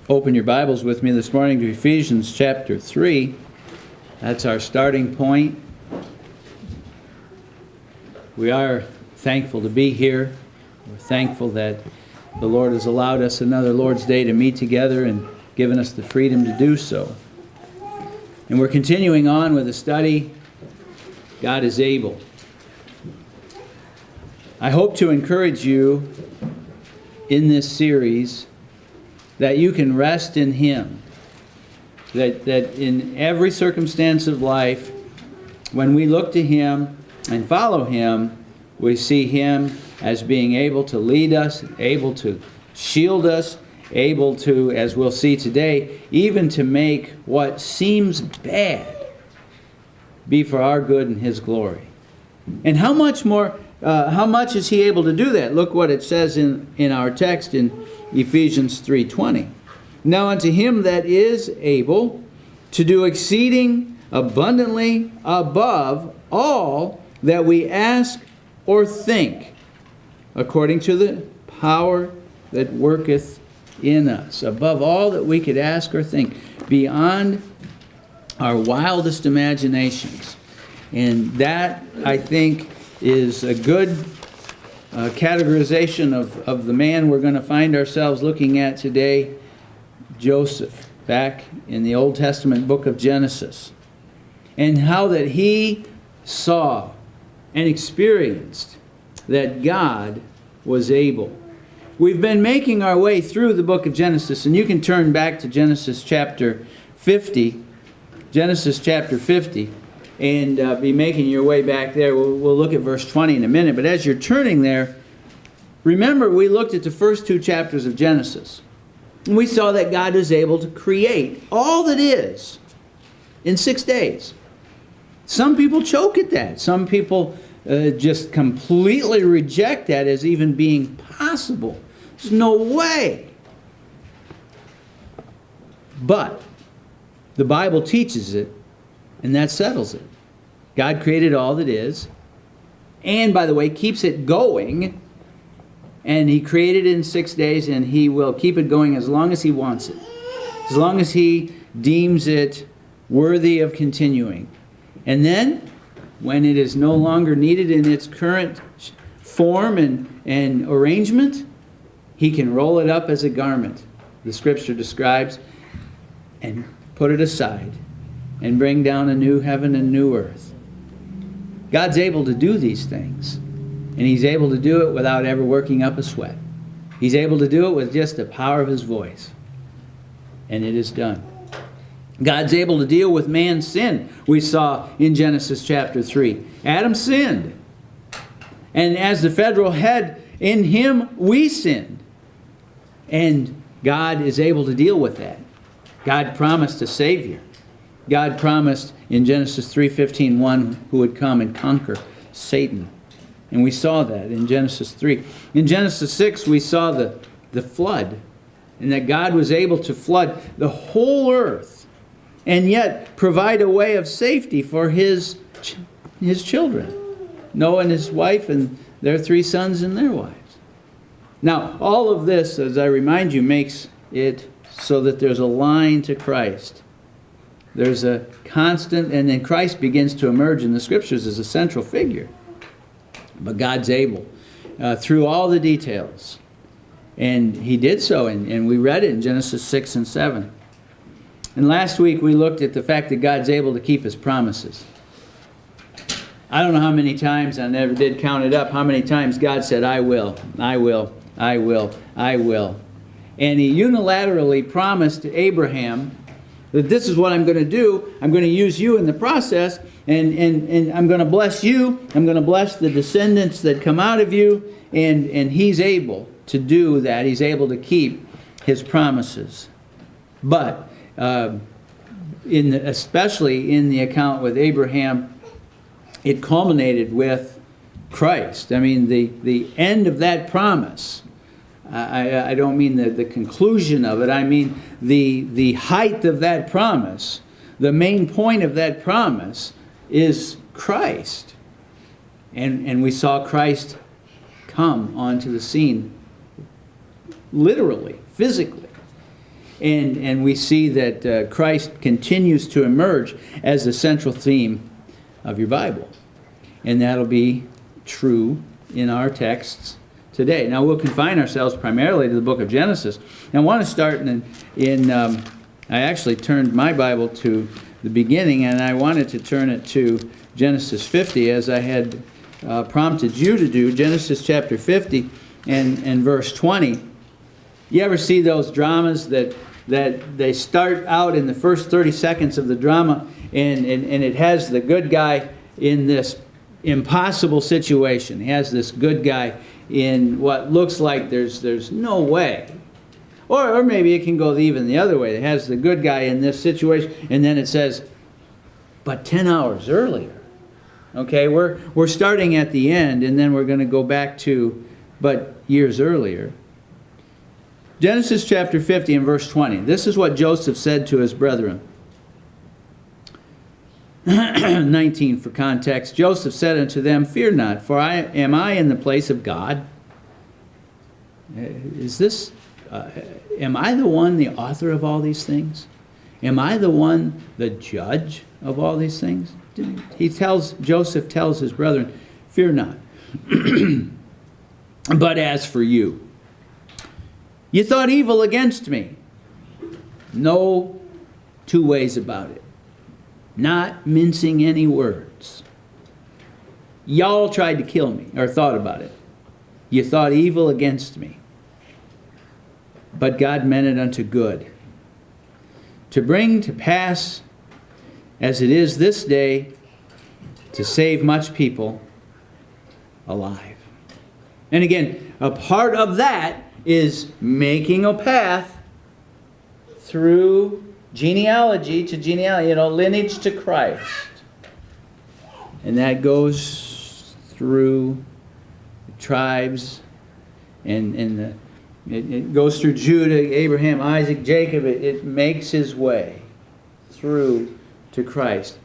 open your Bibles with me this morning to Ephesians chapter 3. That's our starting point. We are thankful to be here. We're thankful that the Lord has allowed us another Lord's Day to meet together and given us the freedom to do so. And we're continuing on with the study, God is able. I hope to encourage you in this series that you can rest in Him. That in every circumstance of life, when we look to Him and follow Him, we see Him as being able to lead us, able to shield us, able to, as we'll see today, even to make what seems bad be for our good and His glory. And how much is He able to do that? Look what it says in our text in Ephesians 3:20. Now unto Him that is able to do exceeding abundantly above all that we ask or think, according to the power that worketh in us. Above all that we could ask or think, beyond our wildest imaginations. And that, I think, is a good categorization of the man we're going to find ourselves looking at today, Joseph, back in the Old Testament book of Genesis. And how that he saw and experienced that God was able. We've been making our way through the book of Genesis, and you can turn back to Genesis chapter 50. Genesis chapter 50. And be making your way back there. We'll look at verse 20 in a minute. But as you're turning there, remember we looked at the first two chapters of Genesis. And we saw that God is able to create all that is in 6 days. Some people choke at that. Some people just completely reject that as even being possible. There's no way. But the Bible teaches it, and that settles it. God created all that is, and by the way, keeps it going, and He created it in 6 days, and He will keep it going as long as He wants it, as long as He deems it worthy of continuing. And then, when it is no longer needed in its current form and arrangement, He can roll it up as a garment, the Scripture describes, and put it aside, and bring down a new heaven and new earth. God's able to do these things. And He's able to do it without ever working up a sweat. He's able to do it with just the power of His voice. And it is done. God's able to deal with man's sin. We saw in Genesis chapter 3. Adam sinned. And as the federal head, in him we sinned. And God is able to deal with that. God promised a Savior. God promised in Genesis 3:15 one who would come and conquer Satan. And we saw that in Genesis 3. In Genesis 6 we saw the flood. And that God was able to flood the whole earth. And yet provide a way of safety for His children. Noah and his wife and their 3 sons and their wives. Now all of this, as I remind you, makes it so that there's a line to Christ. There's a constant, and then Christ begins to emerge in the Scriptures as a central figure. But God's able through all the details. And He did so, and we read it in Genesis 6 and 7. And last week we looked at the fact that God's able to keep His promises. I don't know how many times, I never did count it up, how many times God said, I will, I will, I will, I will. And He unilaterally promised to Abraham that this is what I'm going to do. I'm going to use you in the process, and I'm going to bless you. I'm going to bless the descendants that come out of you. And He's able to do that. He's able to keep His promises. But especially in the account with Abraham, it culminated with Christ. I mean, the end of that promise. I don't mean the conclusion of it. I mean the height of that promise. The main point of that promise is Christ. And we saw Christ come onto the scene literally, physically. And we see that Christ continues to emerge as the central theme of your Bible. And that'll be true in our texts today. Now, we'll confine ourselves primarily to the book of Genesis. And I want to start I actually turned my Bible to the beginning, and I wanted to turn it to Genesis 50, as I had prompted you to do, Genesis chapter 50 and verse 20. You ever see those dramas that they start out in the first 30 seconds of the drama, and it has the good guy in this impossible situation. He has this good guy in what looks like there's no way. Or maybe it can go even the other way. It has the good guy in this situation, and then it says, but 10 hours earlier. Okay, we're starting at the end, and then we're going to go back to, but years earlier. Genesis chapter 50 and verse 20. This is what Joseph said to his brethren. 19 for context. Joseph said unto them, fear not, for am I in the place of God? Am I the one, the author of all these things? Am I the one, the judge of all these things? Joseph tells his brethren, fear not. But as for you, you thought evil against me. No two ways about it. Not mincing any words. Y'all tried to kill me, or thought about it. You thought evil against me. But God meant it unto good, to bring to pass, as it is this day, to save much people alive. And again, a part of that is making a path through genealogy to genealogy, lineage to Christ. And that goes through the tribes and it goes through Judah, Abraham, Isaac, Jacob. It makes his way through to Christ.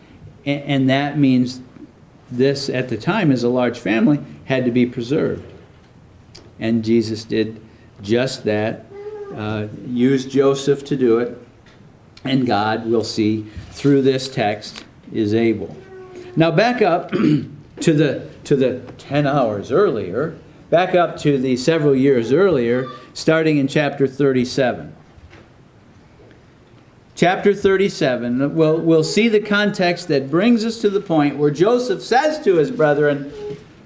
And that means this, at the time, as a large family, had to be preserved. And Jesus did just that, used Joseph to do it. And God, we'll see through this text, is able. Now back up to the 10 hours earlier. Back up to the several years earlier, starting in chapter 37. Chapter 37, we'll see the context that brings us to the point where Joseph says to his brethren,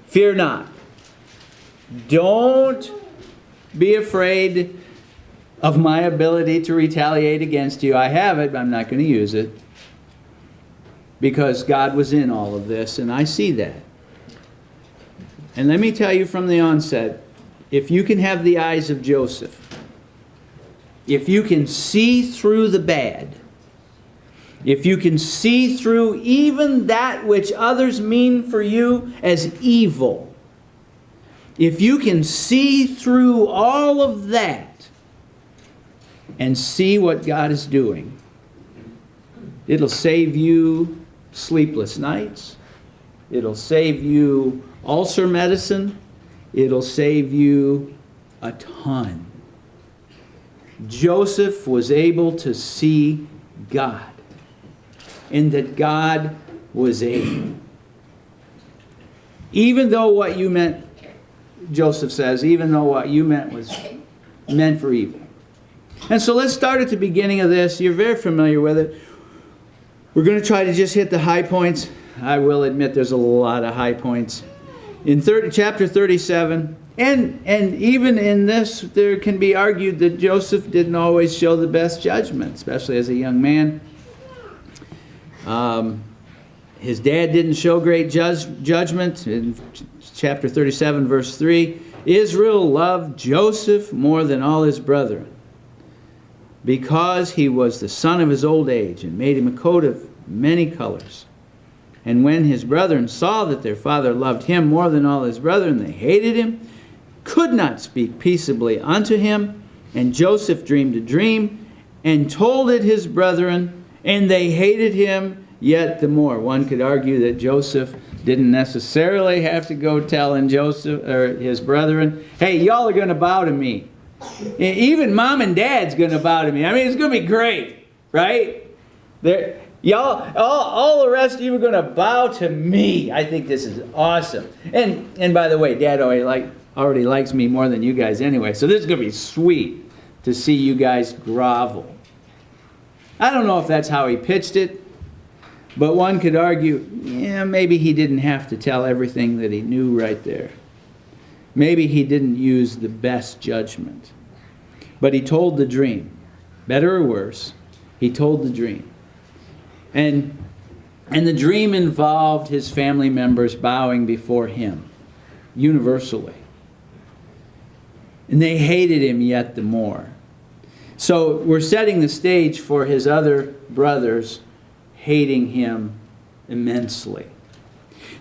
fear not. Don't be afraid of my ability to retaliate against you. I have it, but I'm not going to use it. Because God was in all of this, and I see that. And let me tell you from the onset, if you can have the eyes of Joseph, if you can see through the bad, if you can see through even that which others mean for you as evil, if you can see through all of that and see what God is doing, it'll save you sleepless nights. It'll save you ulcer medicine. It'll save you a ton. Joseph was able to see God, and that God was able. Even though what you meant, Joseph says, even though what you meant was meant for evil. And so let's start at the beginning of this. You're very familiar with it. We're going to try to just hit the high points. I will admit there's a lot of high points. In chapter 37, and even in this, there can be argued that Joseph didn't always show the best judgment, especially as a young man. His dad didn't show great judgment. In chapter 37, verse 3, Israel loved Joseph more than all his brethren, because he was the son of his old age, and made him a coat of many colors. And when his brethren saw that their father loved him more than all his brethren, they hated him, could not speak peaceably unto him. And Joseph dreamed a dream, and told it his brethren, and they hated him yet the more. One could argue that Joseph didn't necessarily have to go telling Joseph or his brethren, hey, y'all are going to bow to me. Even mom and dad's going to bow to me. I mean, it's going to be great, right? Y'all, all the rest of you are going to bow to me. I think this is awesome. And by the way, Dad already likes me more than you guys anyway. So this is going to be sweet to see you guys grovel. I don't know if that's how he pitched it, but one could argue, yeah, maybe he didn't have to tell everything that he knew right there. Maybe he didn't use the best judgment. But he told the dream. Better or worse, he told the dream. And the dream involved his family members bowing before him, universally. And they hated him yet the more. So we're setting the stage for his other brothers hating him immensely.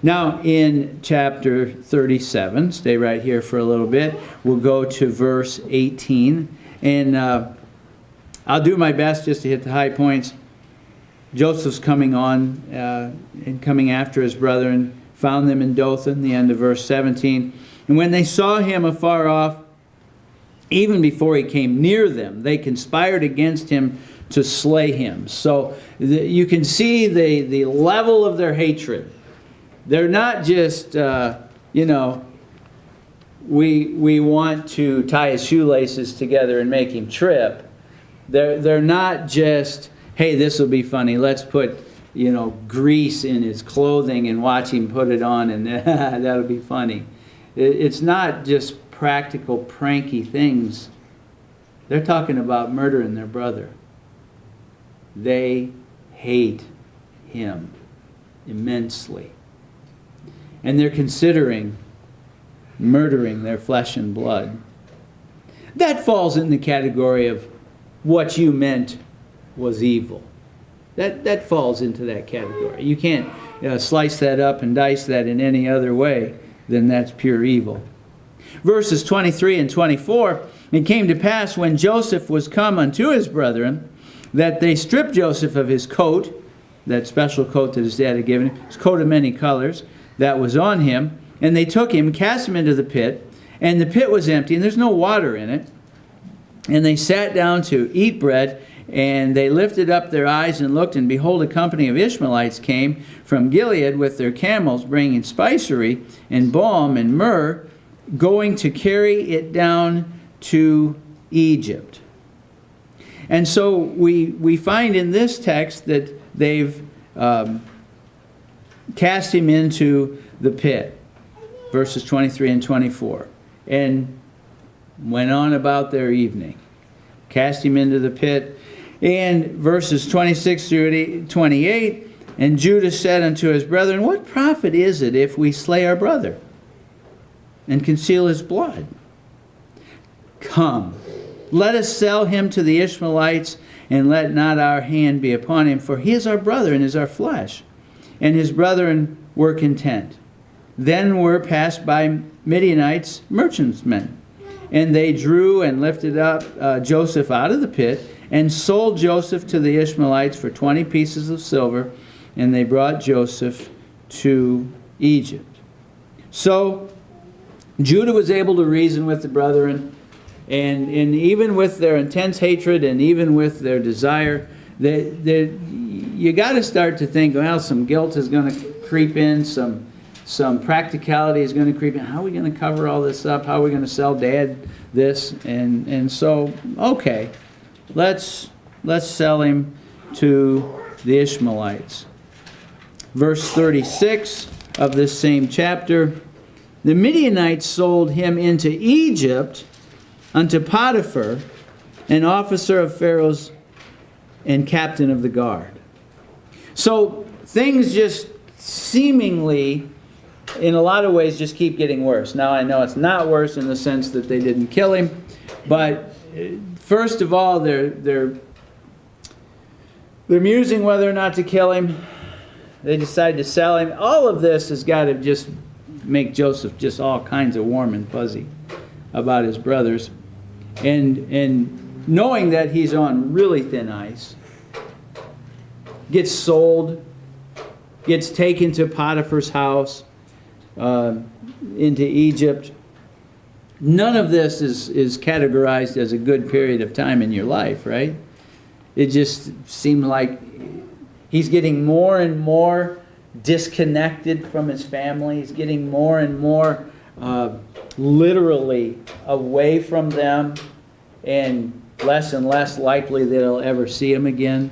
Now in chapter 37, stay right here for a little bit, we'll go to verse 18. And I'll do my best just to hit the high points. Joseph's coming on and coming after his brethren, found them in Dothan, the end of verse 17. And when they saw him afar off, even before he came near them, they conspired against him to slay him. So you can see the level of their hatred. They're not just, we want to tie his shoelaces together and make him trip. They're not just, hey, this will be funny. Let's put, grease in his clothing and watch him put it on, and that'll be funny. It's not just practical, pranky things. They're talking about murdering their brother. They hate him immensely. And they're considering murdering their flesh and blood. That falls in the category of what you meant was evil. That falls into that category. You can't slice that up and dice that in any other way than that's pure evil. Verses 23 and 24, it came to pass when Joseph was come unto his brethren, that they stripped Joseph of his coat, that special coat that his dad had given him, his coat of many colors, that was on him, and they took him, cast him into the pit, and the pit was empty, and there's no water in it. And they sat down to eat bread, and they lifted up their eyes and looked, and behold, a company of Ishmaelites came from Gilead with their camels, bringing spicery and balm and myrrh, going to carry it down to Egypt. And so we find in this text that they've cast him into the pit, verses 23 and 24, and went on about their evening. Cast him into the pit. And verses 26 through 28, and Judah said unto his brethren, what profit is it if we slay our brother and conceal his blood? Come, let us sell him to the Ishmaelites, and let not our hand be upon him, for he is our brother and is our flesh. And his brethren were content. Then were passed by Midianites merchantmen, and they drew and lifted up Joseph out of the pit, and sold Joseph to the Ishmaelites for 20 pieces of silver, and they brought Joseph to Egypt. So Judah was able to reason with the brethren, and even with their intense hatred and even with their desire, you got to start to think, well, some guilt is going to creep in, some practicality is going to creep in. How are we going to cover all this up? How are we going to sell Dad this? And so, okay, let's sell him to the Ishmaelites. Verse 36 of this same chapter, the Midianites sold him into Egypt unto Potiphar, an officer of Pharaoh's and captain of the guard. So things just seemingly, in a lot of ways, just keep getting worse. Now I know it's not worse in the sense that they didn't kill him, but first of all, they're musing whether or not to kill him. They decide to sell him. All of this has got to just make Joseph just all kinds of warm and fuzzy about his brothers. And knowing that he's on really thin ice, gets sold, gets taken to Potiphar's house, into Egypt. None of this is categorized as a good period of time in your life, right? It just seemed like he's getting more and more disconnected from his family. He's getting more and more literally away from them, and less likely that he'll ever see him again.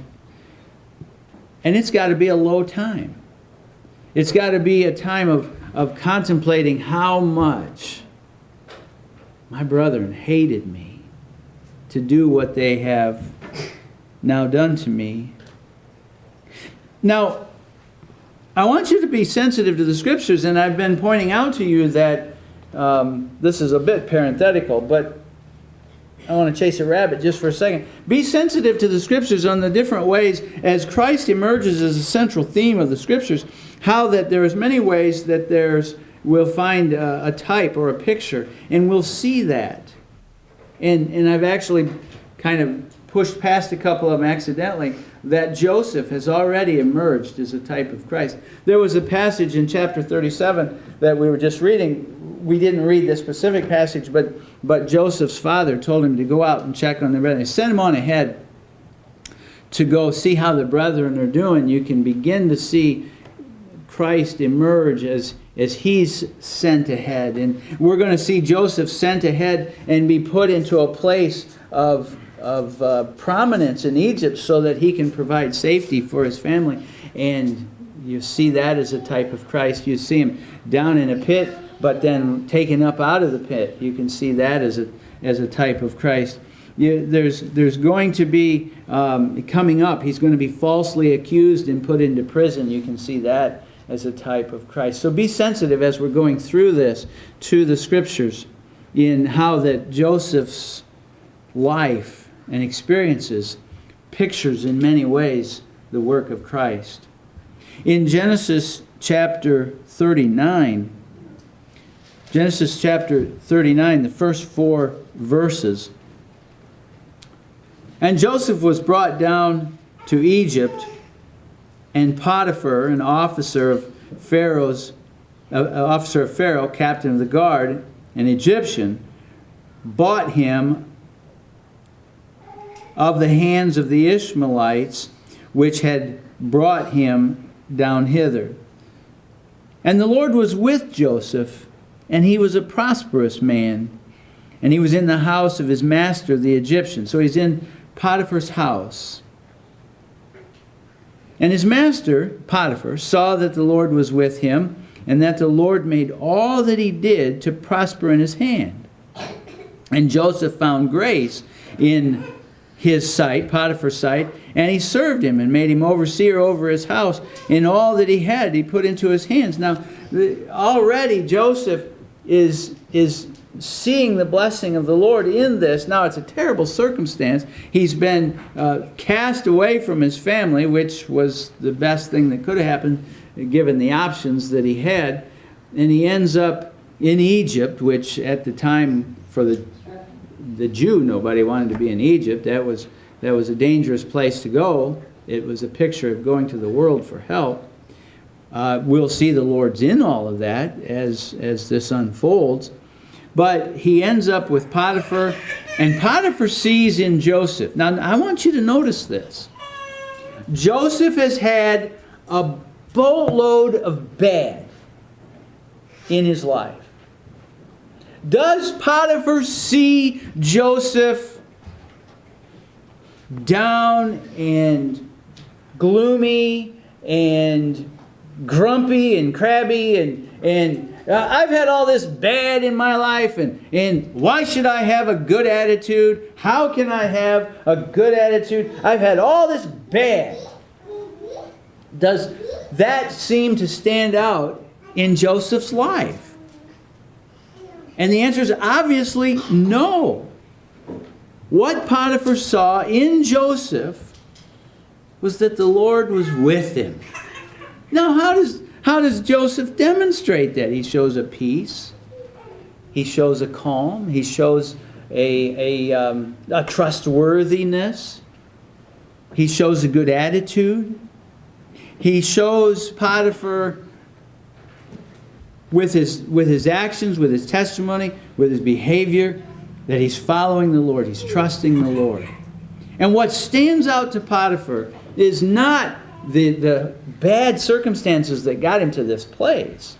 And it's got to be a low time. It's got to be a time of contemplating how much my brethren hated me to do what they have now done to me. Now, I want you to be sensitive to the Scriptures, and I've been pointing out to you that this is a bit parenthetical, but I want to chase a rabbit just for a second. Be sensitive to the Scriptures on the different ways as Christ emerges as a central theme of the Scriptures, how that there's many ways that we'll find a type or a picture, and we'll see that. And I've actually kind of pushed past a couple of them accidentally, that Joseph has already emerged as a type of Christ. There was a passage in chapter 37 that we were just reading. We didn't read this specific passage, but Joseph's father told him to go out and check on the brethren. He sent him on ahead to go see how the brethren are doing. You can begin to see Christ emerge as he's sent ahead. And we're going to see Joseph sent ahead and be put into a place of prominence in Egypt so that he can provide safety for his family. And you see that as a type of Christ. You see him down in a pit, but then taken up out of the pit. You can see that as a type of Christ. There's going to be, coming up, he's going to be falsely accused and put into prison. You can see that as a type of Christ. So be sensitive as we're going through this to the Scriptures in how that Joseph's life and experiences pictures in many ways the work of Christ. In Genesis chapter 39, the first 4 verses, and Joseph was brought down to Egypt, and Potiphar, an officer of Pharaoh, captain of the guard, an Egyptian, bought him of the hands of the Ishmaelites, which had brought him down hither. And the Lord was with Joseph, and he was a prosperous man, and he was in the house of his master, the Egyptian. So he's in Potiphar's house. And his master, Potiphar, saw that the Lord was with him, and that the Lord made all that he did to prosper in his hand. And Joseph found grace in his sight, Potiphar's sight, and he served him and made him overseer over his house. In all that he had, he put into his hands. Now, already Joseph is seeing the blessing of the Lord in this. Now, it's a terrible circumstance. He's been cast away from his family, which was the best thing that could have happened given the options that he had. And he ends up in Egypt, which at the time for the Jew, nobody wanted to be in Egypt. That was a dangerous place to go. It was a picture of going to the world for help. We'll see the Lord's in all of that as this unfolds. But he ends up with Potiphar, and Potiphar sees in Joseph. Now, I want you to notice this. Joseph has had a boatload of bad in his life. Does Potiphar see Joseph down and gloomy and grumpy and crabby and I've had all this bad in my life, and why should I have a good attitude? How can I have a good attitude? I've had all this bad. Does that seem to stand out in Joseph's life? And the answer is obviously no. What Potiphar saw in Joseph was that the Lord was with him. Now, how does Joseph demonstrate that? He shows a peace. He shows a calm. He shows a trustworthiness. He shows a good attitude. He shows Potiphar with his actions, with his testimony, with his behavior, that he's following the Lord. He's trusting the Lord. And what stands out to Potiphar is not the bad circumstances that got him to this place.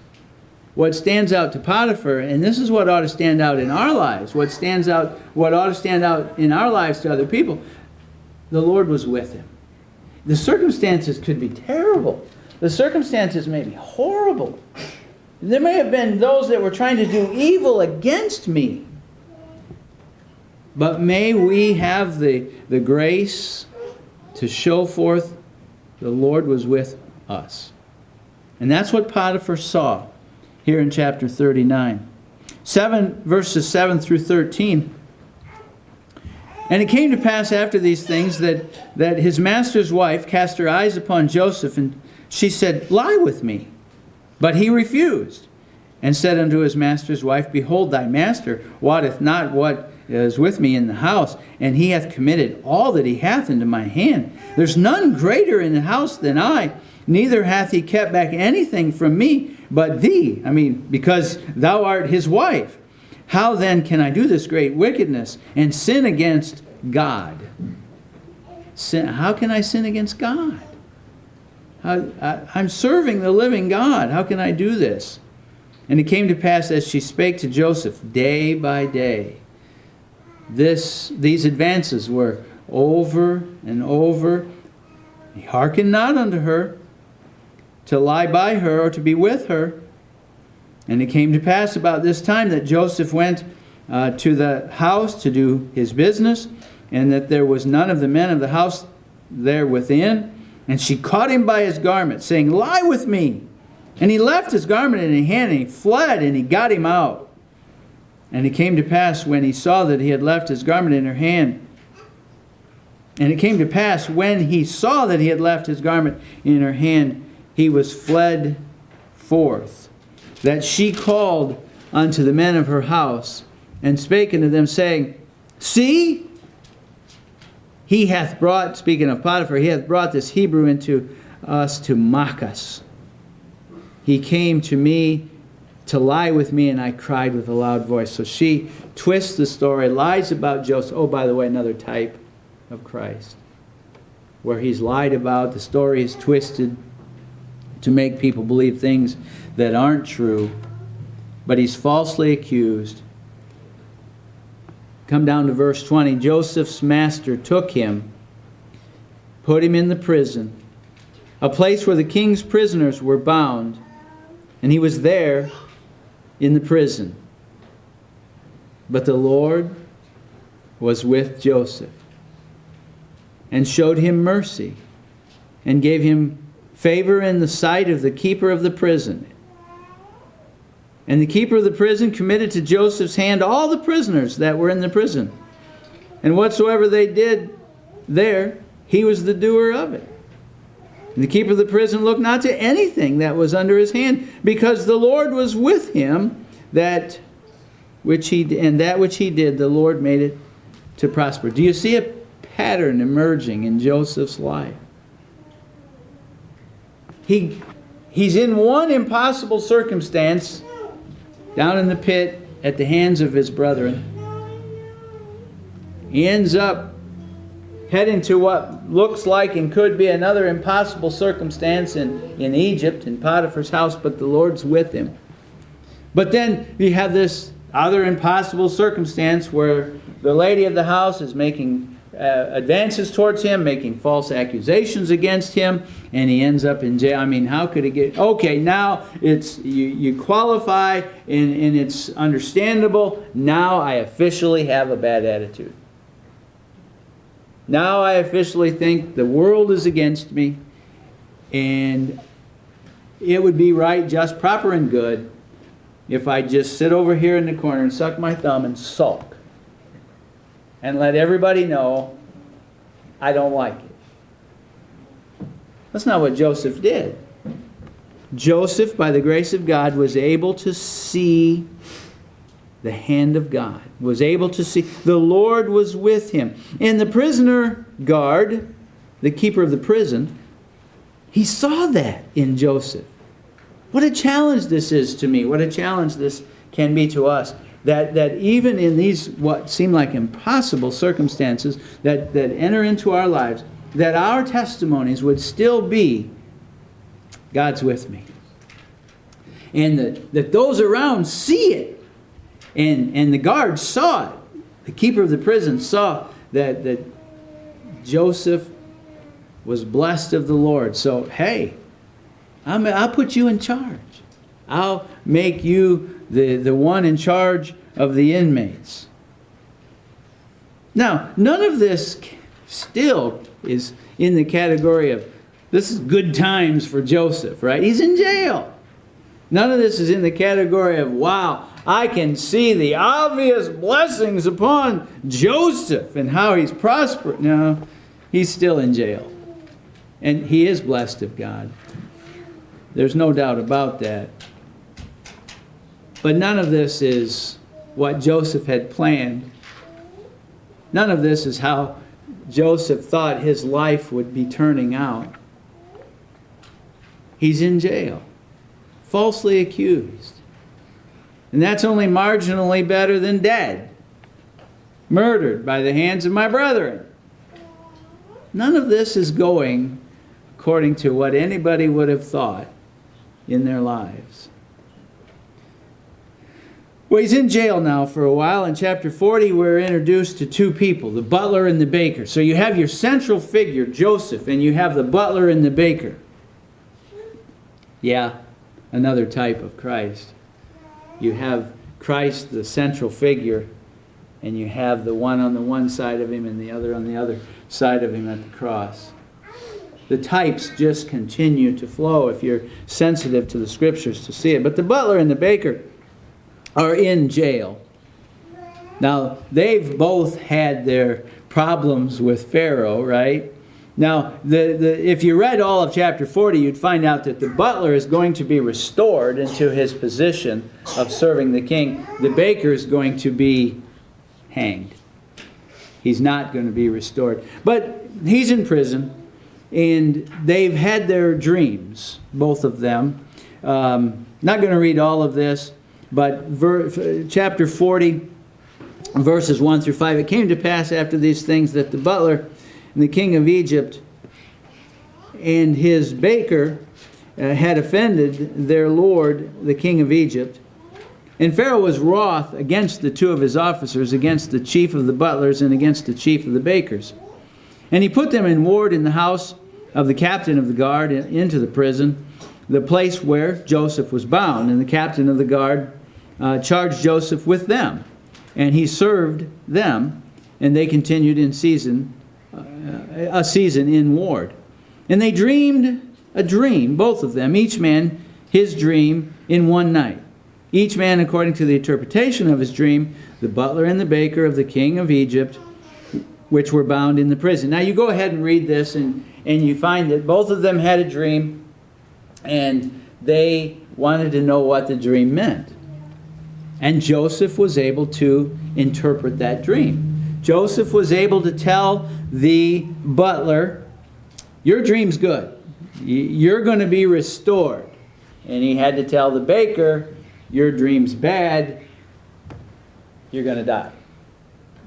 What stands out to Potiphar, and this is what ought to stand out in our lives, what ought to stand out in our lives to other people, the Lord was with him. The circumstances could be terrible. The circumstances may be horrible. There may have been those that were trying to do evil against me. But may we have the grace to show forth the Lord was with us. And that's what Potiphar saw here in chapter 39. Verses 7 through 13. And it came to pass after these things that his master's wife cast her eyes upon Joseph, and she said, "Lie with me." But he refused, and said unto his master's wife, "Behold, thy master wotteth not what is with me in the house, and he hath committed all that he hath into my hand. There's none greater in the house than I, neither hath he kept back anything from me but thee." Because thou art his wife. "How then can I do this great wickedness and sin against God?" How can I sin against God? I'm serving the living God. How can I do this? And it came to pass as she spake to Joseph day by day. These advances were over and over. He hearkened not unto her, to lie by her or to be with her. And it came to pass about this time that Joseph went to the house to do his business, and that there was none of the men of the house there within. And she caught him by his garment, saying, "Lie with me." And he left his garment in his hand, and he fled, and he got him out. And it came to pass when he saw that he had left his garment in her hand, and it came to pass when he saw that he had left his garment in her hand, he was fled forth. That she called unto the men of her house, and spake unto them, saying, "See, he hath brought," speaking of Potiphar, "he hath brought this Hebrew into us to mock us. He came to me to lie with me, and I cried with a loud voice." So she twists the story, lies about Joseph. Oh, by the way, another type of Christ, where he's lied about. The story is twisted to make people believe things that aren't true, but he's falsely accused. Come down to verse 20. Joseph's master took him, put him in the prison, a place where the king's prisoners were bound, and he was there in the prison. But the Lord was with Joseph, and showed him mercy, and gave him favor in the sight of the keeper of the prison. And the keeper of the prison committed to Joseph's hand all the prisoners that were in the prison. And whatsoever they did there, he was the doer of it. And the keeper of the prison looked not to anything that was under his hand, because the Lord was with him, that which he did, the Lord made it to prosper. Do you see a pattern emerging in Joseph's life? He's in one impossible circumstance, down in the pit at the hands of his brethren. He ends up heading to what looks like and could be another impossible circumstance in Egypt, in Potiphar's house, but the Lord's with him. But then you have this other impossible circumstance where the lady of the house is making advances towards him, making false accusations against him, and he ends up in jail. How could it get... Okay, now it's you qualify, and it's understandable. Now I officially have a bad attitude. Now I officially think the world is against me, and it would be right, just, proper, and good if I just sit over here in the corner and suck my thumb and sulk and let everybody know I don't like it. That's not what Joseph did. Joseph, by the grace of God, was able to see the hand of God. Was able to see. The Lord was with him. And the prisoner guard, the keeper of the prison, he saw that in Joseph. What a challenge this is to me. What a challenge this can be to us. that even in these what seem like impossible circumstances that enter into our lives, that our testimonies would still be, God's with me. And that those around see it. And the guards saw it. The keeper of the prison saw that Joseph was blessed of the Lord. So, hey, I'll put you in charge. I'll make you the one in charge of the inmates. Now, none of this still is in the category of, this is good times for Joseph, right? He's in jail. None of this is in the category of, wow, I can see the obvious blessings upon Joseph and how he's prospered. No, he's still in jail. And he is blessed of God. There's no doubt about that. But none of this is what Joseph had planned. None of this is how Joseph thought his life would be turning out. He's in jail, falsely accused. And that's only marginally better than dead, murdered by the hands of my brethren. None of this is going according to what anybody would have thought in their lives. Well, he's in jail now for a while. In chapter 40, we're introduced to two people, the butler and the baker. So you have your central figure, Joseph, and you have the butler and the baker. Yeah, another type of Christ. You have Christ, the central figure, and you have the one on the one side of him and the other on the other side of him at the cross. The types just continue to flow if you're sensitive to the scriptures to see it. But the butler and the baker are in jail. Now, they've both had their problems with Pharaoh, right? Now, if you read all of chapter 40, you'd find out that the butler is going to be restored into his position of serving the king. The baker is going to be hanged. He's not going to be restored. But he's in prison, and they've had their dreams, both of them. Not going to read all of this, but chapter 40, verses 1 through 5. It came to pass after these things that the butler and the king of Egypt and his baker had offended their lord, the king of Egypt. And Pharaoh was wroth against the two of his officers, against the chief of the butlers and against the chief of the bakers. And he put them in ward in the house of the captain of the guard into the prison, the place where Joseph was bound. And the captain of the guard charged Joseph with them. And he served them, and they continued in a season in ward. And they dreamed a dream, both of them, each man his dream in one night. Each man according to the interpretation of his dream, the butler and the baker of the king of Egypt, which were bound in the prison. Now you go ahead and read this, and you find that both of them had a dream, and they wanted to know what the dream meant. And Joseph was able to interpret that dream. Joseph was able to tell the butler, your dream's good. You're going to be restored. And he had to tell the baker, your dream's bad. You're going to die.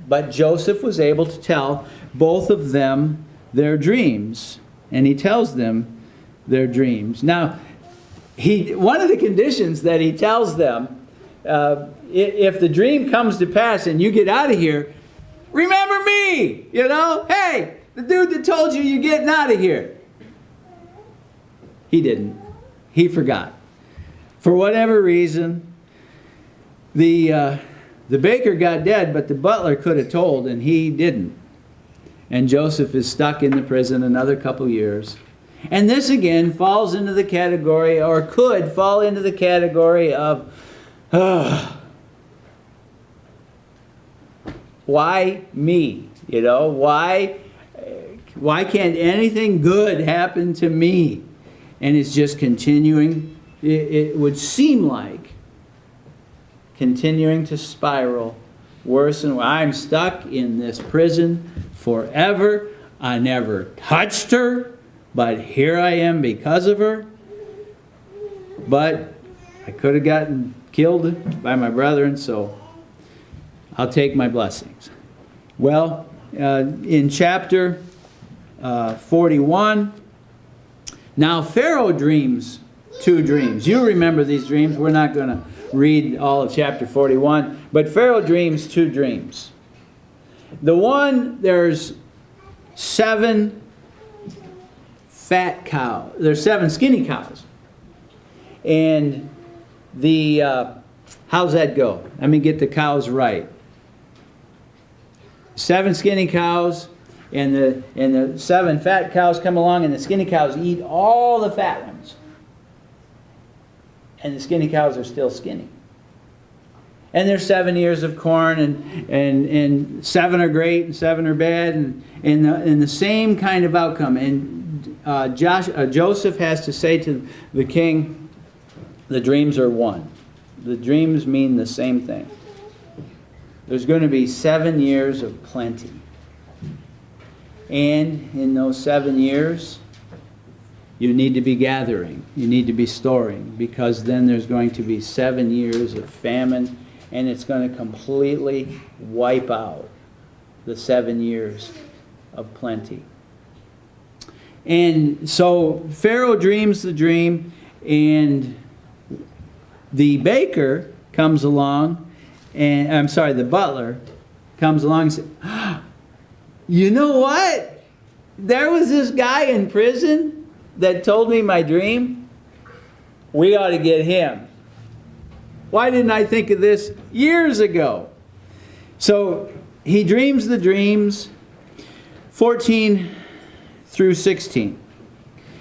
But Joseph was able to tell both of them their dreams. And he tells them their dreams. Now, one of the conditions that he tells them, if the dream comes to pass and you get out of here, remember me, hey, the dude that told you you're getting out of here. He didn't. He forgot. For whatever reason, the baker got dead, but the butler could have told, and he didn't. And Joseph is stuck in the prison another couple years. And this again falls into the category, or could fall into the category of, why me? Why can't anything good happen to me? And it's just continuing. It would seem like continuing to spiral worse and worse. I'm stuck in this prison forever. I never touched her, but here I am because of her. But I could have gotten killed by my brethren, so I'll take my blessings. Well, in chapter 41, now Pharaoh dreams 2 dreams. You remember these dreams. We're not going to read all of chapter 41, but Pharaoh dreams 2 dreams. The one, there's 7 fat cows. There's 7 skinny cows. And the, how's that go? Let me get the cows right. 7 skinny cows, and the 7 fat cows come along, and the skinny cows eat all the fat ones. And the skinny cows are still skinny. And there's 7 years of corn, and 7 are great and 7 are bad, and the same kind of outcome. And Joseph has to say to the king, the dreams are one. The dreams mean the same thing. There's going to be 7 years of plenty. And in those 7 years, you need to be gathering. You need to be storing, because then there's going to be 7 years of famine, and it's going to completely wipe out the 7 years of plenty. And so Pharaoh dreams the dream, and the baker comes along, and the butler comes along and says, you know what? There was this guy in prison that told me my dream. We ought to get him. Why didn't I think of this years ago? So he dreams the dreams, 14 through 16.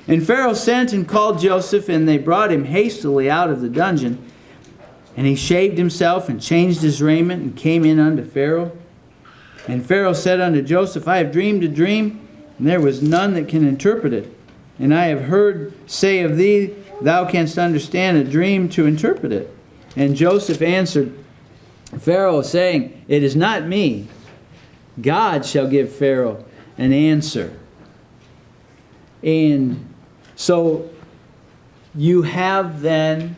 And Pharaoh sent and called Joseph, and they brought him hastily out of the dungeon. And he shaved himself and changed his raiment and came in unto Pharaoh. And Pharaoh said unto Joseph, I have dreamed a dream, and there was none that can interpret it. And I have heard say of thee, thou canst understand a dream to interpret it. And Joseph answered Pharaoh, saying, it is not me. God shall give Pharaoh an answer. And so you have then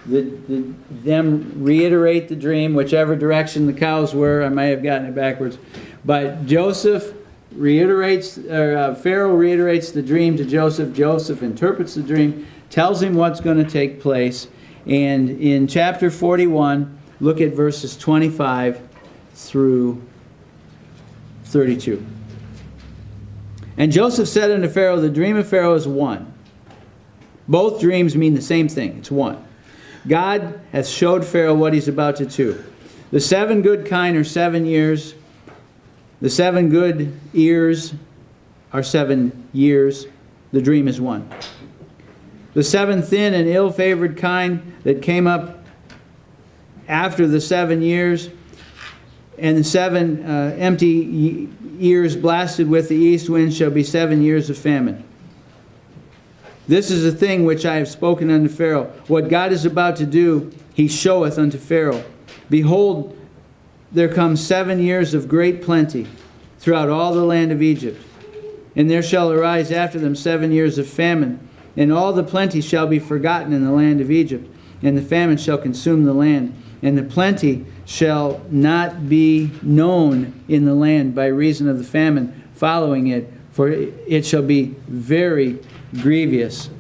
them reiterate the dream, whichever direction the cows were. I may have gotten it backwards. But Pharaoh reiterates the dream to Joseph. Joseph interprets the dream, tells him what's going to take place. And in chapter 41, look at verses 25 through 32. And Joseph said unto Pharaoh, the dream of Pharaoh is one. Both dreams mean the same thing. It's one. God hath showed Pharaoh what he's about to do. The 7 good kine are 7 years. The 7 good ears are 7 years. The dream is one. The 7 thin and ill-favored kine that came up after the 7 years, and the 7 empty ears blasted with the east wind, shall be 7 years of famine. This is a thing which I have spoken unto Pharaoh. What God is about to do, he showeth unto Pharaoh. Behold, there come 7 years of great plenty throughout all the land of Egypt. And there shall arise after them 7 years of famine. And all the plenty shall be forgotten in the land of Egypt. And the famine shall consume the land. And the plenty shall not be known in the land by reason of the famine following it. For it shall be very grievous.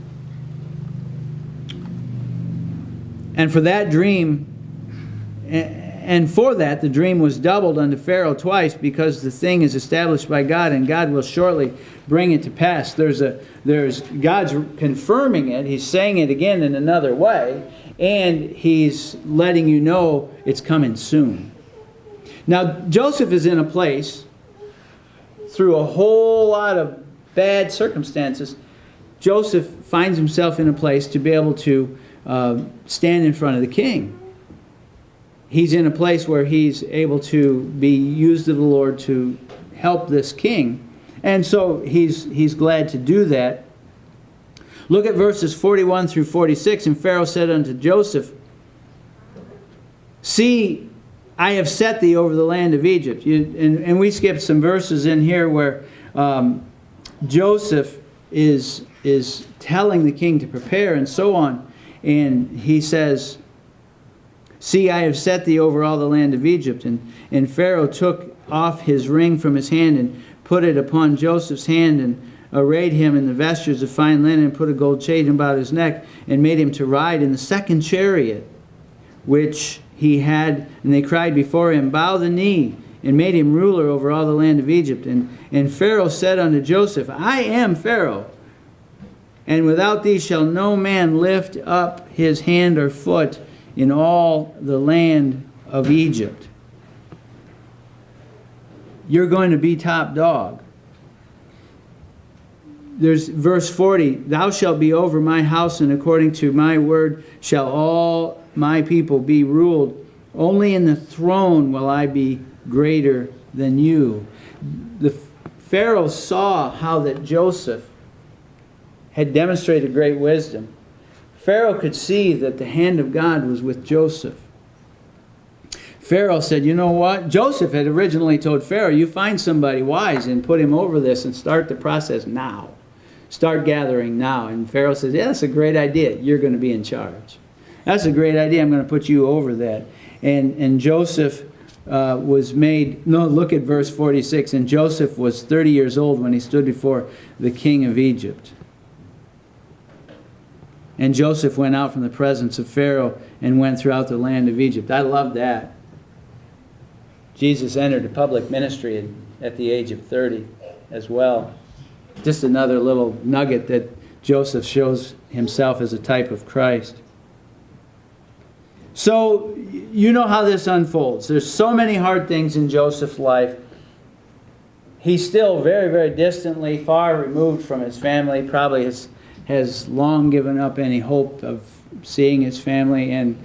And for that dream, and for that the dream was doubled unto Pharaoh twice, because the thing is established by God, and God will shortly bring it to pass. There's God's confirming it. He's saying it again in another way, and he's letting you know it's coming soon. Now Joseph is in a place, through a whole lot of bad circumstances, Joseph finds himself in a place to be able to stand in front of the king. He's in a place where he's able to be used of the Lord to help this king. And so he's glad to do that. Look at verses 41 through 46. And Pharaoh said unto Joseph, see, I have set thee over the land of Egypt. And we skipped some verses in here where Joseph is telling the king to prepare and so on. And he says, See, I have set thee over all the land of Egypt. And Pharaoh took off his ring from his hand and put it upon Joseph's hand and arrayed him in the vestures of fine linen and put a gold chain about his neck and made him to ride in the second chariot which he had. And they cried before him, Bow the knee, and made him ruler over all the land of Egypt. And Pharaoh said unto Joseph, I am Pharaoh, and without thee shall no man lift up his hand or foot in all the land of Egypt. You're going to be top dog. There's verse 40, Thou shalt be over my house, and according to my word shall all my people be ruled. Only in the throne will I be greater than you. The Pharaoh saw how that Joseph had demonstrated great wisdom. Pharaoh could see that the hand of God was with Joseph. Pharaoh said, you know what? Joseph had originally told Pharaoh, you find somebody wise and put him over this and start the process now. Start gathering now. And Pharaoh says, yeah, that's a great idea. You're going to be in charge. That's a great idea. I'm going to put you over that. And Joseph was made, no, look at verse 46. And Joseph was 30 years old when he stood before the king of Egypt. And Joseph went out from the presence of Pharaoh and went throughout the land of Egypt. I love that. Jesus entered a public ministry at the age of 30 as well. Just another little nugget that Joseph shows himself as a type of Christ. So, you know how this unfolds. There's so many hard things in Joseph's life. He's still very, very distantly, far removed from his family. Probably has long given up any hope of seeing his family. And,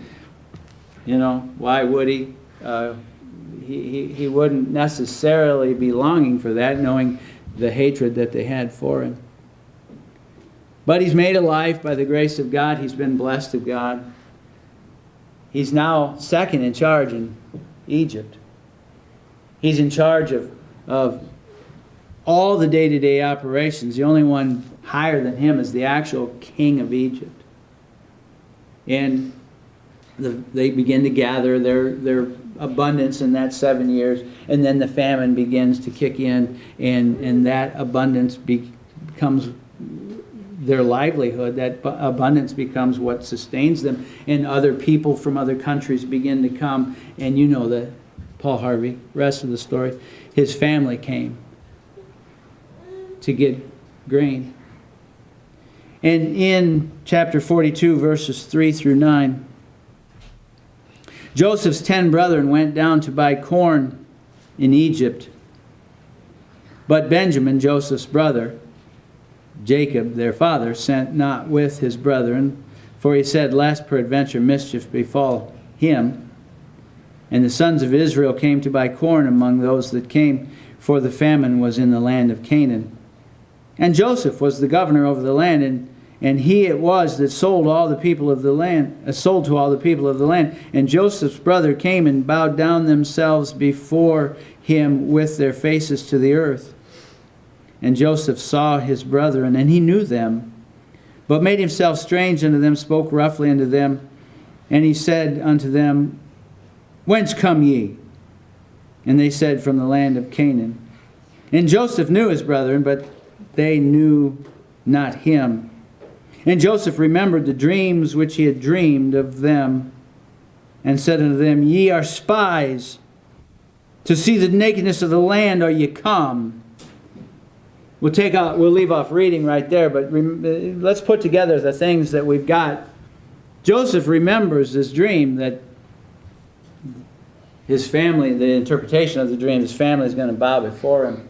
you know, why would he? He wouldn't necessarily be longing for that, knowing the hatred that they had for him. But he's made a life by the grace of God. He's been blessed of God. He's now second in charge in Egypt. He's in charge of all the day-to-day operations. The only one higher than him is the actual king of Egypt. And they begin to gather their abundance in that 7 years, and then the famine begins to kick in, and that abundance becomes their livelihood. That abundance becomes what sustains them, and other people from other countries begin to come. And you know the Paul Harvey, rest of the story. His family came to get grain. And in chapter 42, verses 3 through 9, Joseph's 10 brethren went down to buy corn in Egypt. But Benjamin, Joseph's brother, Jacob, their father, sent not with his brethren, for he said, lest peradventure mischief befall him. And the sons of Israel came to buy corn among those that came, for the famine was in the land of Canaan. And Joseph was the governor over the land, and he it was that sold all the people of the land, sold to all the people of the land. And Joseph's brother came and bowed down themselves before him with their faces to the earth. And Joseph saw his brethren, and he knew them, but made himself strange unto them, spoke roughly unto them. And he said unto them, Whence come ye? And they said, From the land of Canaan. And Joseph knew his brethren, but they knew not him. And Joseph remembered the dreams which he had dreamed of them, and said unto them, Ye are spies. To see the nakedness of the land are ye come. We'll leave off reading right there, but let's put together the things that we've got. Joseph remembers this dream that his family, the interpretation of the dream, his family is going to bow before him.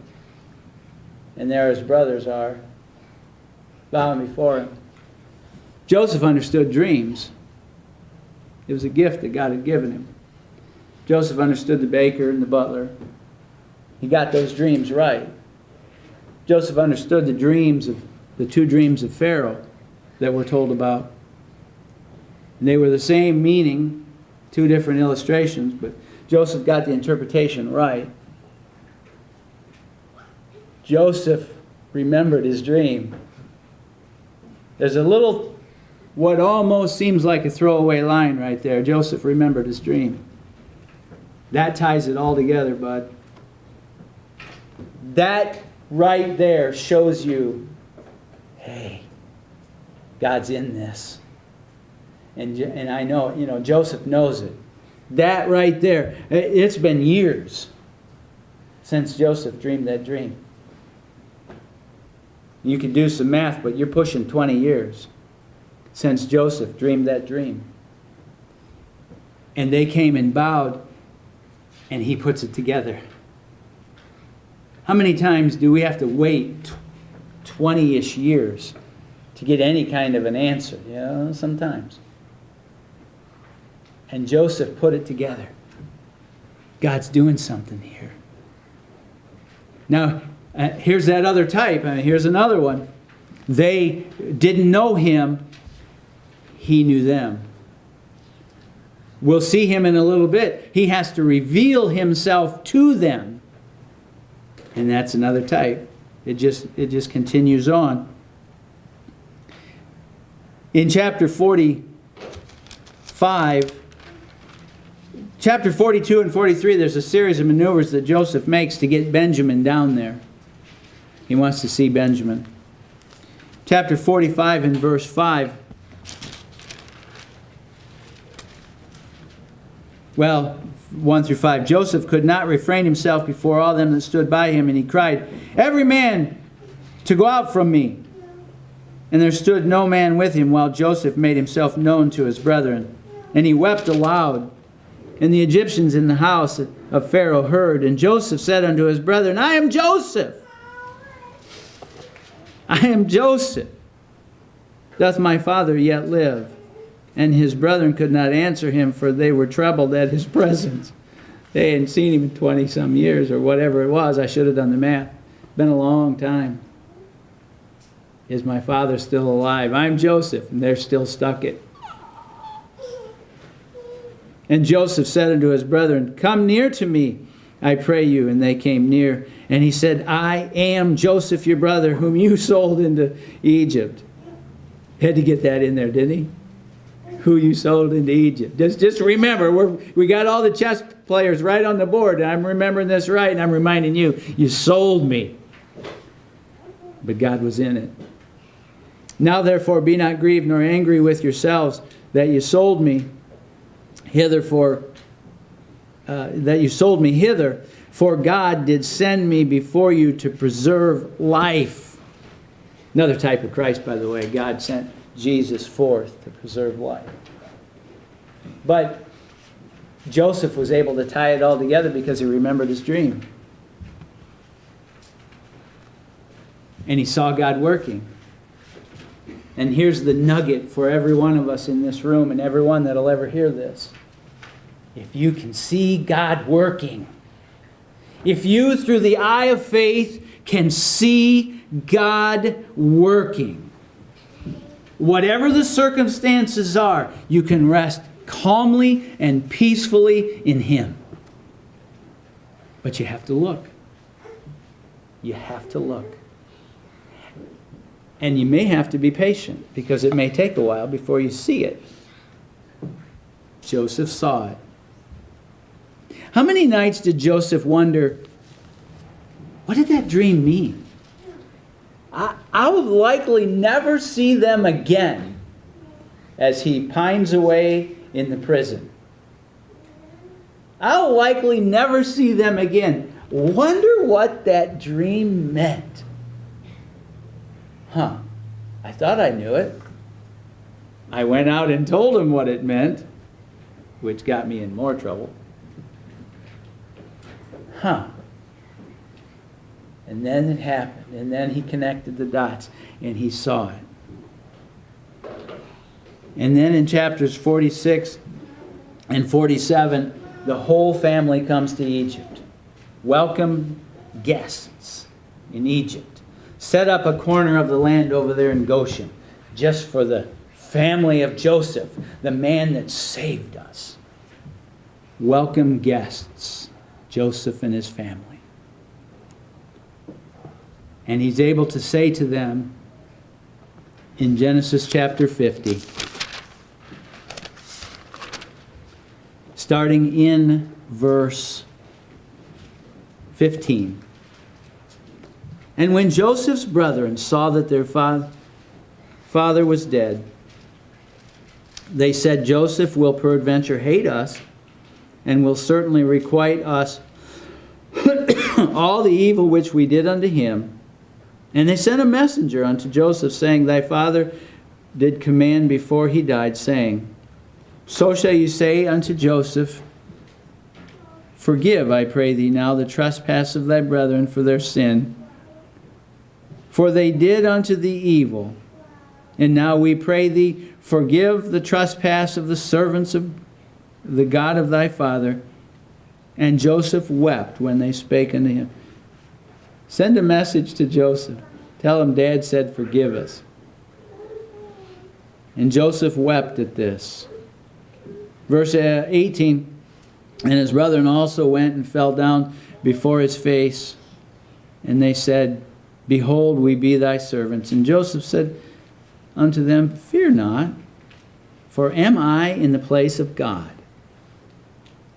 And there his brothers are bowing before him. Joseph understood dreams. It was a gift that God had given him. Joseph understood the baker and the butler. He got those dreams right. Joseph understood the two dreams of Pharaoh that we're told about. And they were the same meaning, two different illustrations, but Joseph got the interpretation right. Joseph remembered his dream. There's a little what almost seems like a throwaway line right there. Joseph remembered his dream. That ties it all together, bud. That right there shows you, hey, God's in this. And I know, Joseph knows it. That right there, it's been years since Joseph dreamed that dream. You could do some math, but you're pushing 20 years since Joseph dreamed that dream. And they came and bowed, and he puts it together. How many times do we have to wait 20-ish years to get any kind of an answer? Sometimes. And Joseph put it together. God's doing something here. Now, here's that other type. Here's another one. They didn't know him. He knew them. We'll see him in a little bit. He has to reveal himself to them. And that's another type. It just continues on. In chapter 45, chapter 42 and 43, there's a series of maneuvers that Joseph makes to get Benjamin down there. He wants to see Benjamin. Chapter 45 and verse 5. Well, 1 through 5. Joseph could not refrain himself before all them that stood by him, and he cried, "Every man to go out from me." And there stood no man with him, while Joseph made himself known to his brethren. And he wept aloud. And the Egyptians in the house of Pharaoh heard. And Joseph said unto his brethren, "I am Joseph. I am Joseph. Doth my father yet live?" And his brethren could not answer him, for they were troubled at his presence. They hadn't seen him in 20-some years, or whatever it was. I should have done the math. Been a long time. Is my father still alive? I'm Joseph. And they're still stuck it. And Joseph said unto his brethren, "Come near to me, I pray you." And they came near. And he said, "I am Joseph, your brother, whom you sold into Egypt." Had to get that in there, didn't he? Who you sold into Egypt. Just remember, we got all the chess players right on the board. And I'm remembering this right, and I'm reminding you, you sold me. But God was in it. "Now therefore be not grieved nor angry with yourselves that you sold me hither, for God did send me before you to preserve life." Another type of Christ, by the way. God sent Jesus forth to preserve life. But Joseph was able to tie it all together because he remembered his dream. And he saw God working. And here's the nugget for every one of us in this room and everyone that'll ever hear this. If you can see God working, if you, through the eye of faith, can see God working, whatever the circumstances are, you can rest calmly and peacefully in Him. But you have to look. You have to look. And you may have to be patient, because it may take a while before you see it. Joseph saw it. How many nights did Joseph wonder, what did that dream mean? I will likely never see them again, as he pines away in the prison. I'll likely never see them again. Wonder what that dream meant. I thought I knew it. I went out and told him what it meant, which got me in more trouble. And then it happened. And then he connected the dots and he saw it. And then in chapters 46 and 47, the whole family comes to Egypt. Welcome guests in Egypt. Set up a corner of the land over there in Goshen, just for the family of Joseph, the man that saved us. Welcome guests, Joseph and his family. And he's able to say to them in Genesis chapter 50, starting in verse 15. And when Joseph's brethren saw that their father was dead, they said, Joseph will peradventure hate us, and will certainly requite us all the evil which we did unto him. And they sent a messenger unto Joseph, saying, Thy father did command before he died, saying, So shall you say unto Joseph, Forgive, I pray thee, now the trespass of thy brethren for their sin. For they did unto thee evil. And now we pray thee, forgive the trespass of the servants of the God of thy father. And Joseph wept when they spake unto him. Send a message to Joseph. Tell him Dad said, forgive us. And Joseph wept at this. Verse 18, and his brethren also went and fell down before his face. And they said, Behold, we be thy servants. And Joseph said unto them, Fear not, for am I in the place of God?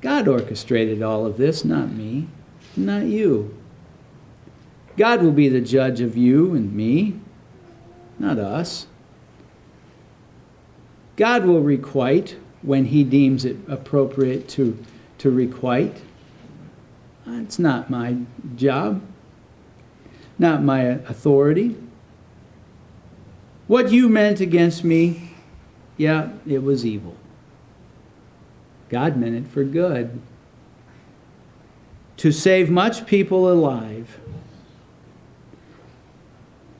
God orchestrated all of this, not me, not you. God will be the judge of you and me, not us. God will requite when he deems it appropriate to requite. It's not my job, not my authority. What you meant against me, yeah, it was evil. God meant it for good, to save much people alive.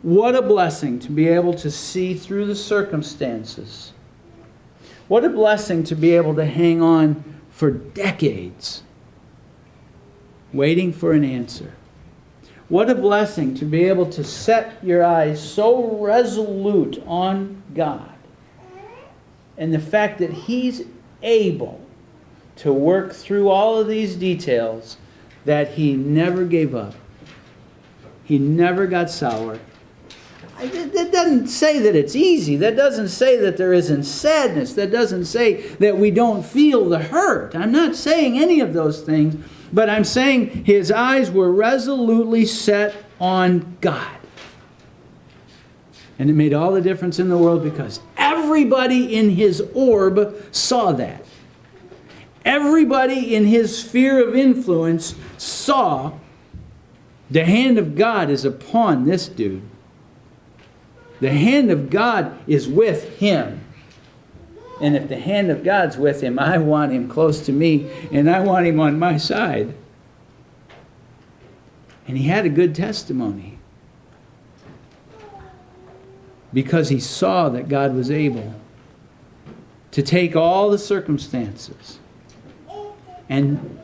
What a blessing to be able to see through the circumstances. What a blessing to be able to hang on for decades, waiting for an answer. What a blessing to be able to set your eyes so resolute on God and the fact that He's able to work through all of these details, that He never gave up. He never got sour. That doesn't say that it's easy. That doesn't say that there isn't sadness. That doesn't say that we don't feel the hurt. I'm not saying any of those things, but I'm saying his eyes were resolutely set on God. And it made all the difference in the world because everybody in his orb saw that. Everybody in his sphere of influence saw the hand of God is upon this dude. The hand of God is with him. And if the hand of God's with him, I want him close to me, and I want him on my side. And he had a good testimony, because he saw that God was able to take all the circumstances and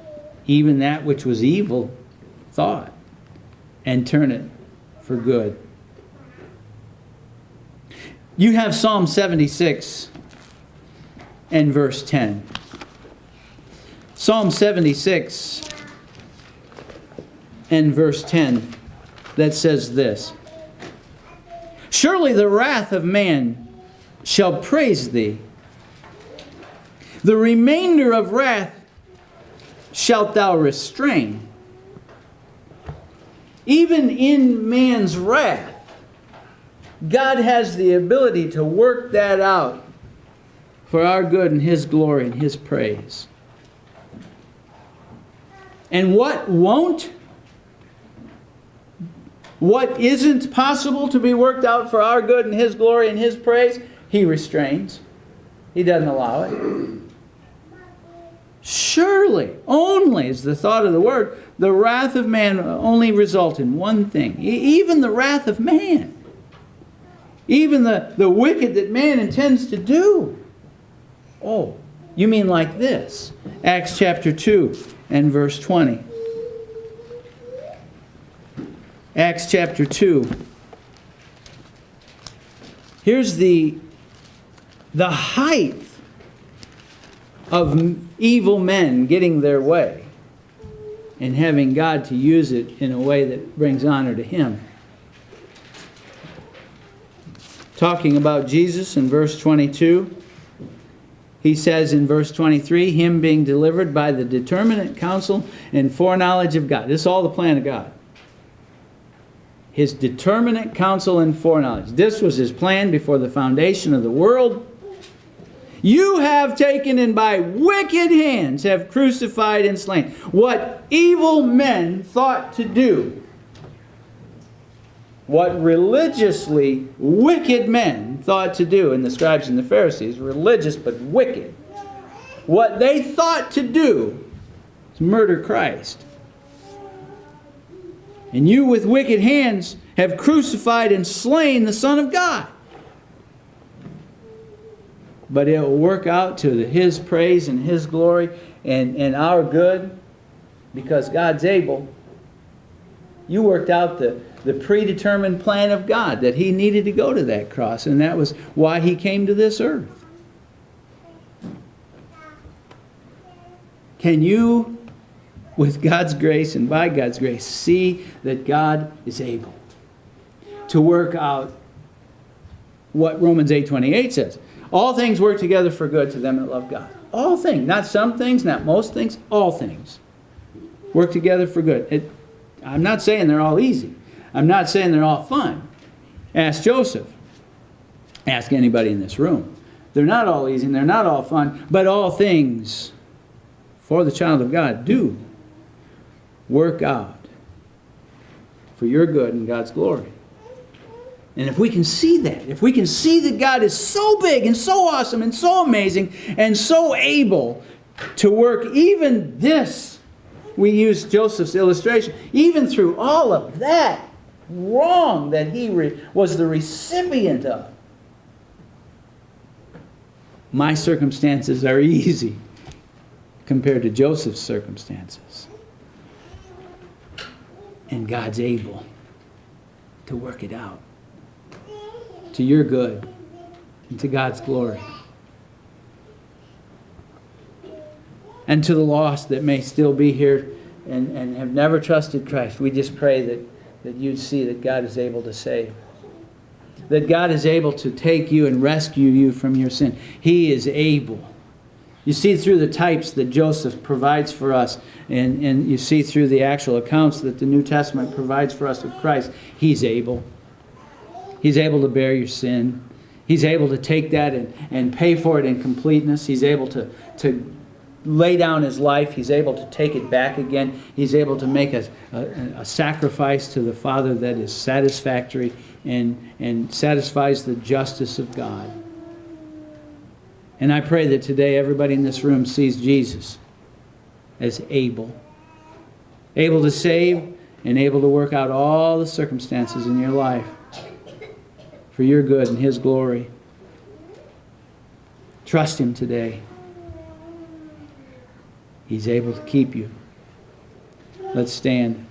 even that which was evil thought and turn it for good. You have Psalm 76 and verse 10. Psalm 76 and verse 10 that says this: Surely the wrath of man shall praise thee. The remainder of wrath shalt thou restrain. Even in man's wrath, God has the ability to work that out for our good and His glory and His praise. And what won't? What isn't possible to be worked out for our good and His glory and His praise, He restrains. He doesn't allow it. Surely, only is the thought of the word, the wrath of man only result in one thing. Even the wrath of man. Even the wicked that man intends to do. Oh, you mean like this? Acts chapter 2 and verse 20. Acts chapter 2. Here's the height of evil men getting their way and having God to use it in a way that brings honor to Him. Talking about Jesus in verse 22, he says in verse 23, him being delivered by the determinate counsel and foreknowledge of God. This is all the plan of God. His determinate counsel and foreknowledge. This was his plan before the foundation of the world. You have taken and by wicked hands have crucified and slain. What evil men thought to do. What religiously wicked men thought to do. And the scribes and the Pharisees, religious but wicked. What they thought to do is murder Christ. And you with wicked hands have crucified and slain the Son of God. But it will work out to His praise and His glory and our good, because God's able. You worked out the predetermined plan of God, that He needed to go to that cross, and that was why He came to this earth. Can you, with God's grace and by God's grace, see that God is able to work out what Romans 8:28 says? All things work together for good to them that love God. All things. Not some things, not most things. All things work together for good. I'm not saying they're all easy. I'm not saying they're all fun. Ask Joseph. Ask anybody in this room. They're not all easy and they're not all fun. But all things for the child of God do work out for your good and God's glory. And if we can see that, if we can see that God is so big and so awesome and so amazing and so able to work even this, we use Joseph's illustration, even through all of that wrong that he was the recipient of. My circumstances are easy compared to Joseph's circumstances. And God's able to work it out to your good and to God's glory. And to the lost that may still be here and have never trusted Christ, we just pray that you'd see that God is able to save. That God is able to take you and rescue you from your sin. He is able. You see through the types that Joseph provides for us, and you see through the actual accounts that the New Testament provides for us of Christ, He's able. He's able to bear your sin. He's able to take that and pay for it in completeness. He's able to lay down His life. He's able to take it back again. He's able to make a sacrifice to the Father that is satisfactory and satisfies the justice of God. And I pray that today everybody in this room sees Jesus as able. Able to save and able to work out all the circumstances in your life for your good and His glory. Trust Him today. He's able to keep you. Let's stand.